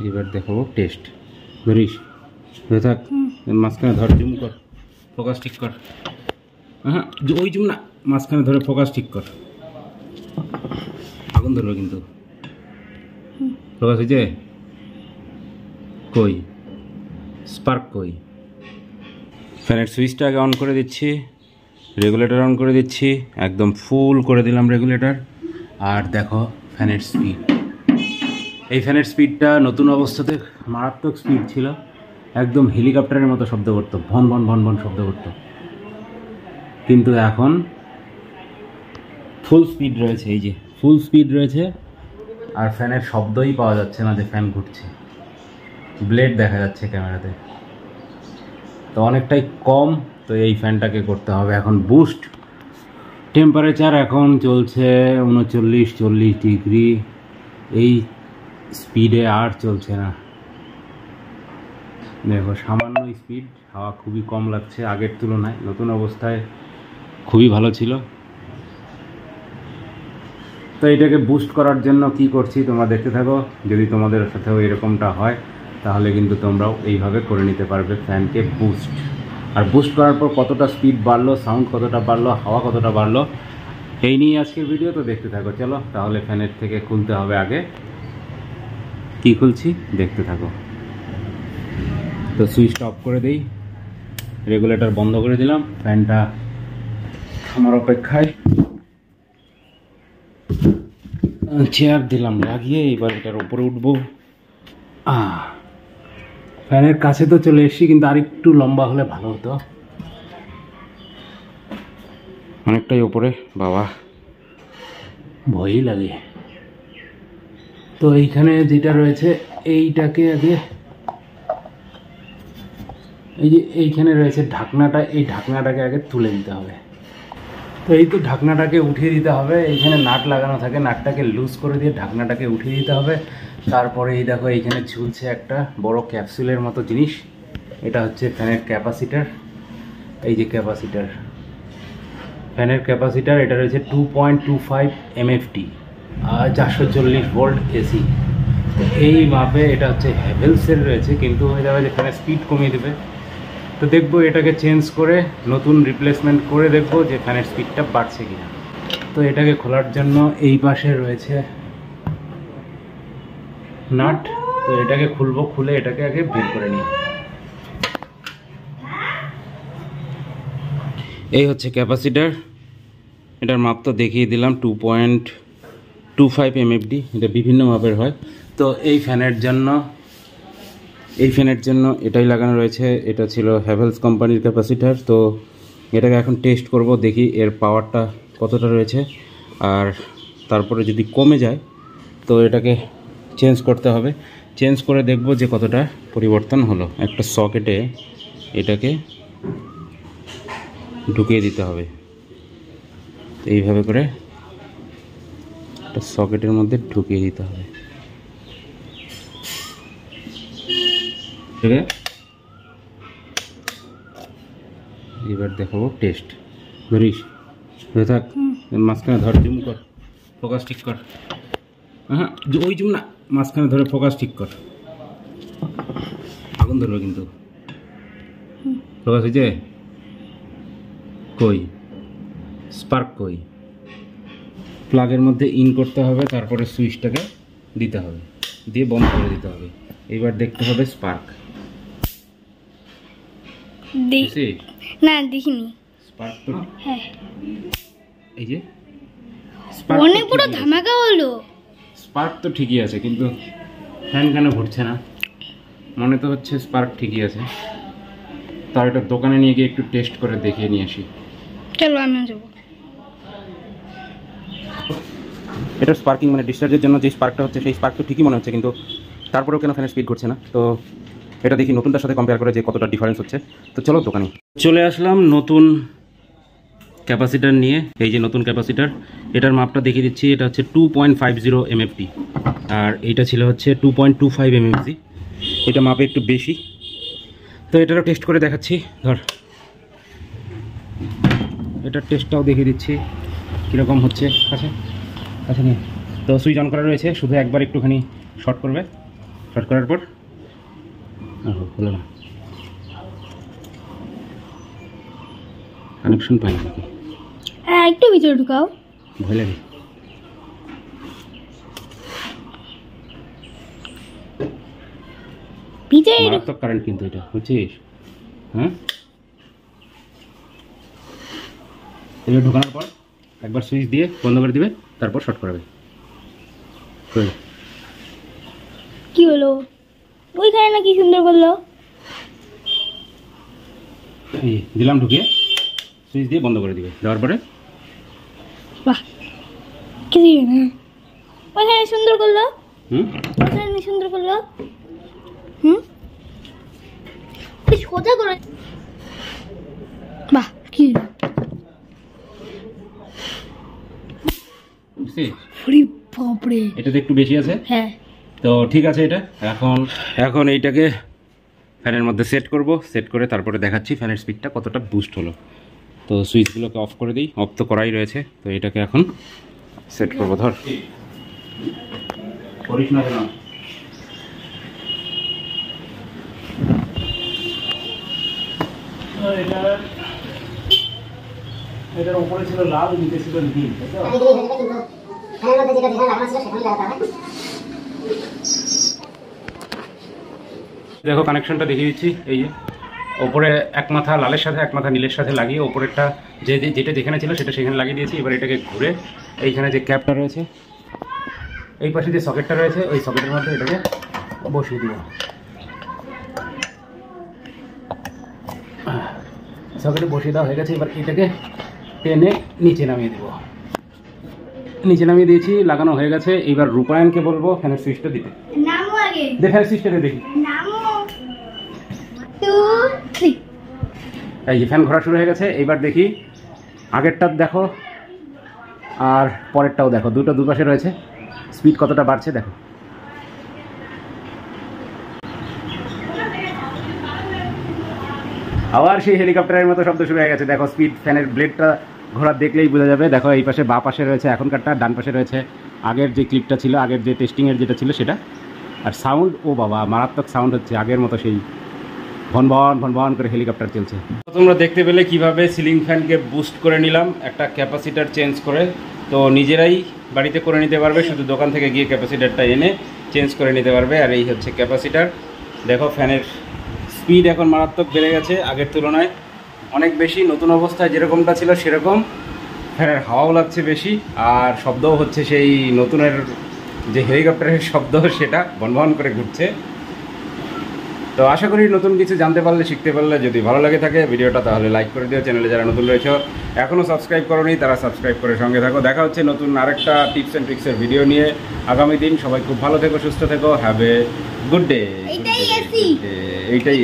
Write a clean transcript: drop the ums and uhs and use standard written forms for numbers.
এবার দেখাবো টেস্ট। ধরিস ধরে থাক, মাঝখানে ধর, জুম কর, ফোকাস ঠিক কর। হ্যাঁ ওই জুম না, মাঝখানে ধরে ফোকাস ঠিক কর। আগুন ধরবে কিন্তু। ফোকাস হয়েছে? কই স্পার্ক কই? ফ্যানের সুইচটা আগে অন করে দিচ্ছি, রেগুলেটর অন করে দিচ্ছি, একদম ফুল করে দিলাম রেগুলেটর। আর দেখো ফ্যানের স্পিড, এই ফ্যানের স্পিডটা নতুন অবস্থাতে মারাত্মক স্পিড ছিল, একদম হেলিকপ্টারের মতো শব্দ করতো, ভন ভন ভন ভন শব্দ করতো। কিন্তু এখন ফুল স্পিড রয়েছে, এই যে ফুল স্পিড রয়েছে, আর ফ্যানের শব্দই পাওয়া যাচ্ছে না যে ফ্যান ঘুরছে। ব্লেড দেখা যাচ্ছে ক্যামেরাতে, তো অনেকটাই কম। তো এই ফ্যানটাকে করতে হবে এখন বুস্ট। টেম্পারেচার এখন চলছে 39-40 ডিগ্রি, এই স্পিডে আর চলছে না। দেখো সামান্য স্পিড, হাওয়া খুবই কম লাগছে আগের তুলনায়, নতুন অবস্থায় খুবই ভালো ছিল। তো এটাকে বুস্ট করার জন্য কি করছি তোমরা দেখতে থাকো। যদি তোমাদের সাথেও এরকমটা হয় তাহলে কিন্তু তোমরাও এইভাবে করে নিতে পারবে ফ্যানকে বুস্ট। আর বুস্ট করার পর কতটা স্পিড বাড়লো, সাউন্ড কতটা বাড়লো, হাওয়া কতটা বাড়লো, এই নিয়ে আজকের ভিডিও। তো দেখতে থাকো। চলো তাহলে ফ্যানের থেকে খুলতে হবে আগে, কি খুলছি দেখতে থাকো। তো সুইচটা অফ করে দিই, রেগুলেটর বন্ধ করে দিলাম, ফ্যানটা আমার অপেক্ষায় চেয়ার দিলাম লাগিয়ে, এবার এটার উপরে উঠবো। ফ্যানের কাছে তো চলে এসেছি, কিন্তু আরেকটু লম্বা হলে ভালো হতো, অনেকটাই উপরে, বাবা ভয়ই লাগে। তো এইখানে যেটা রয়েছে এইটাকে আগে, এই যে এইখানে রয়েছে ঢাকনাটা, এই ঢাকনাটাকে আগে তুলে দিতে হবে। তো এই তো ঢাকনাটাকে উঠিয়ে দিতে হবে, এইখানে নাট লাগানো থাকে, নাটটাকে লুজ করে দিয়ে ঢাকনাটাকে উঠিয়ে দিতে হবে। তারপরে এই দেখো এইখানে ঝুলছে একটা বড় ক্যাপসুলের মতো জিনিস, এটা হচ্ছে ফ্যানের ক্যাপাসিটার। এই যে ক্যাপাসিটার, ফ্যানের ক্যাপাসিটার, এটা রয়েছে 2.25 MFT আর 440 ভোল্ট এসি। তো এই মাপে এটা হচ্ছে হ্যাভেলসের রয়েছে, কিন্তু হয়ে যাবে যে ফ্যানের স্পিড কমিয়ে দেবে। তো দেখবো এটাকে চেঞ্জ করে নতুন রিপ্লেসমেন্ট করে দেখবো যে ফ্যানের স্পিডটা বাড়ছে কিনা। তো এটাকে খোলার জন্য এই পাশে রয়েছে নাট, তো এটাকে খুলবো, খুলে এটাকে আগে বের করে নিই। এই হচ্ছে ক্যাপাসিটার, এটার মাপ তো দেখিয়ে দিলাম 2.25 MFD, এটা বিভিন্ন মাপের হয়। তো এই ফ্যানের জন্য এটাই লাগানো রয়েছে, এটা ছিল হ্যাভেলস কোম্পানির ক্যাপাসিটার। তো এটাকে এখন টেস্ট করব, দেখি এর পাওয়ারটা কতটা রয়েছে, আর তারপরে যদি কমে যায় তো এটাকে চেঞ্জ করতে হবে। চেঞ্জ করে দেখব যে কতটা পরিবর্তন হলো। একটা সকেটে এটাকে ঢুকিয়ে দিতে হবে, এইভাবে করে একটা সকেটের মধ্যে ঢুকিয়ে দিতে হবে। এবার দেখাবো টেস্ট। ধরিস ধরে থাক, মাঝখানে ধর, জুম কর, ফোকাস ঠিক কর। হ্যাঁ ওই জুম না, মাঝখানে ধরে ফোকাস ঠিক কর। আগুন ধরবে কিন্তু। ফোকাস হয়েছে? কই স্পার্ক কই? প্লাগের মধ্যে ইন করতে হবে, তারপরে সুইচটাকে দিতে হবে, দিয়ে বন্ধ করে দিতে হবে। এবার দেখতে হবে স্পার্ক। না দেখিনি স্পার্ক তো, হ্যাঁ এই যে অনেক বড় ধামাকা হলো। স্পার্ক তো ঠিকই আছে, কিন্তু ফ্যান কেন ঘুরছে না? মনে তো হচ্ছে স্পার্ক ঠিকই আছে। তার এটা দোকানে নিয়ে গিয়ে একটু টেস্ট করে দেখিয়ে নিয়ে আসি। চলো আমি যাবো। এটা স্পার্কিং মানে ডিসচার্জের জন্য যে স্পার্কটা হচ্ছে, সেই স্পার্ক তো ঠিকই মনে হচ্ছে, কিন্তু তারপরেও কেন ফ্যানের স্পিড ঘুরছে না? তো এটা দেখি নতুনটার সাথে কম্পেয়ার করে যে কতটা ডিফারেন্স হচ্ছে। তো চলো দোকানে চলে আসলাম নতুন ক্যাপাসিটার নিয়ে। এই যে নতুন ক্যাপাসিটার, এটার মাপটা দেখিয়ে দিচ্ছি। এটা হচ্ছে 2.50 MFT, আর এইটা ছিল হচ্ছে 2.25 MFC। এটা মাপে একটু বেশি। তো এটারও টেস্ট করে দেখাচ্ছি, ধর এটার টেস্টটাও দেখিয়ে দিচ্ছি কীরকম হচ্ছে। আচ্ছা নিয়ে, তো তো সুইচ অন করা রয়েছে, শুধু একবার একটুখানি শর্ট করবে, শর্ট করার পর হলো না, কানেকশন পাই নাকি, হ্যাঁ একটু ভিতরে ঢুকাও, ভয় লাগে। ভিতরে মারাত্মক কারেন্ট কিন্তু এটা, বুঝছিস? হ্যাঁ, এবার ঢোকানোর পর একবার সুইচ দিয়ে বন্ধ করে দিবে, তারপর শর্ট করাবে। কি হলো ওইখানে না, কি সুন্দর করলো। এই দিলাম, ঢুকিয়ে সুইচ দিয়ে বন্ধ করে দিবে, দেওয়ার পরে বাহ কি না, ওইখানে সুন্দর করলো, ওইখানে সুন্দর করলো, সোজা করে, বাহ কি বাপরে, এটাতে একটু বেশি আছে। হ্যাঁ তো ঠিক আছে, এটা এখন এইটাকে ফ্যানের মধ্যে সেট করব, সেট করে তারপরে দেখাচ্ছি ফ্যানের স্পিডটা কতটা বুস্ট হলো। তো সুইচগুলোকে অফ করে দিই, অফ তো করাই রয়েছে। তো এটাকে এখন সেট করবো, ধর করিস না কেন, এটার উপরে ছিল লাল, নিচে ছিল নীল, দেখো কানেকশনটা দেখিয়ে দিচ্ছি। এই যে ওপরে এক মাথা লালের সাথে এক মাথা নীলের সাথে লাগিয়ে ওপরেরটা যেটা যেখানে ছিল সেটা সেখানে লাগিয়ে দিয়েছি। এবার এটাকে ঘুরে এইখানে যে ক্যাপটা রয়েছে, এই পাশে যে সকেটটা রয়েছে, ওই সকেটের মধ্যে এটাকে বসিয়ে দিব। সকেটে বসিয়ে দেওয়া হয়ে গেছে। এবার এটাকে টেনে নিচে নামিয়ে দেবো, নিচে নামিয়ে দিয়েছি, লাগানো হয়ে গেছে। এবার রূপায়ণকে বলবো ফ্যানের সুইচটা দিতে। নামো আগে, ফ্যানের সুইচটা দেখি, নামো 2 3, এই যে ফ্যান ঘোরা শুরু হয়ে গেছে। এবার দেখি আগেরটা দেখো আর পরেরটাও দেখো, দুটো দুপাশে রয়েছে, স্পিড কতটা বাড়ছে দেখো। আবার সেই হেলিকপ্টারের মতো শব্দ শুরু হয়ে গেছে, দেখো স্পিড, ফ্যানের ব্লেডটা ঘোরা দেখলেই বোঝা যাবে। দেখো এই পাশে বাঁ পাশে রয়েছে এখনকারটা, ডান পাশে রয়েছে আগের যে ক্লিপটা ছিল, আগের যে টেস্টিংয়ের যেটা ছিল সেটা। আর সাউন্ড, ও বাবা মারাত্মক সাউন্ড হচ্ছে, আগের মতো সেই ভন ভন ভন ভন করে হেলিকপ্টার চলছে। তোমরা দেখতে পেলে কিভাবে সিলিং ফ্যানকে বুস্ট করে নিলাম একটা ক্যাপাসিটার চেঞ্জ করে। তো নিজেরাই বাড়িতে করে নিতে পারবে, শুধু দোকান থেকে গিয়ে ক্যাপাসিটারটা এনে চেঞ্জ করে নিতে পারবে। আর এই হচ্ছে ক্যাপাসিটার। দেখো ফ্যানের স্পিড এখন মারাত্মক বেড়ে গেছে, আগের তুলনায় অনেক বেশি। নতুন অবস্থায় যেরকমটা ছিল সেরকম, ফ্যানের হাওয়াও লাগছে বেশি, আর শব্দও হচ্ছে সেই নতুনের যে হেলিকপ্টারের শব্দ, সেটা ভন ভন করে ঘুরছে। তো আশা করি নতুন কিছু জানতে পারলে, শিখতে পারলে, যদি ভালো লাগে থাকে ভিডিওটা তাহলে লাইক করে দিও। চ্যানেলে যারা নতুন রয়েছে এখনও সাবস্ক্রাইব করোনি তারা সাবস্ক্রাইব করে সঙ্গে থাকো। দেখা হচ্ছে নতুন আরেকটা টিপস অ্যান্ড ট্রিক্সের ভিডিও নিয়ে আগামী দিন। সবাই খুব ভালো থেকো, সুস্থ থেকো, হ্যাভ এ গুড ডে। এইটাই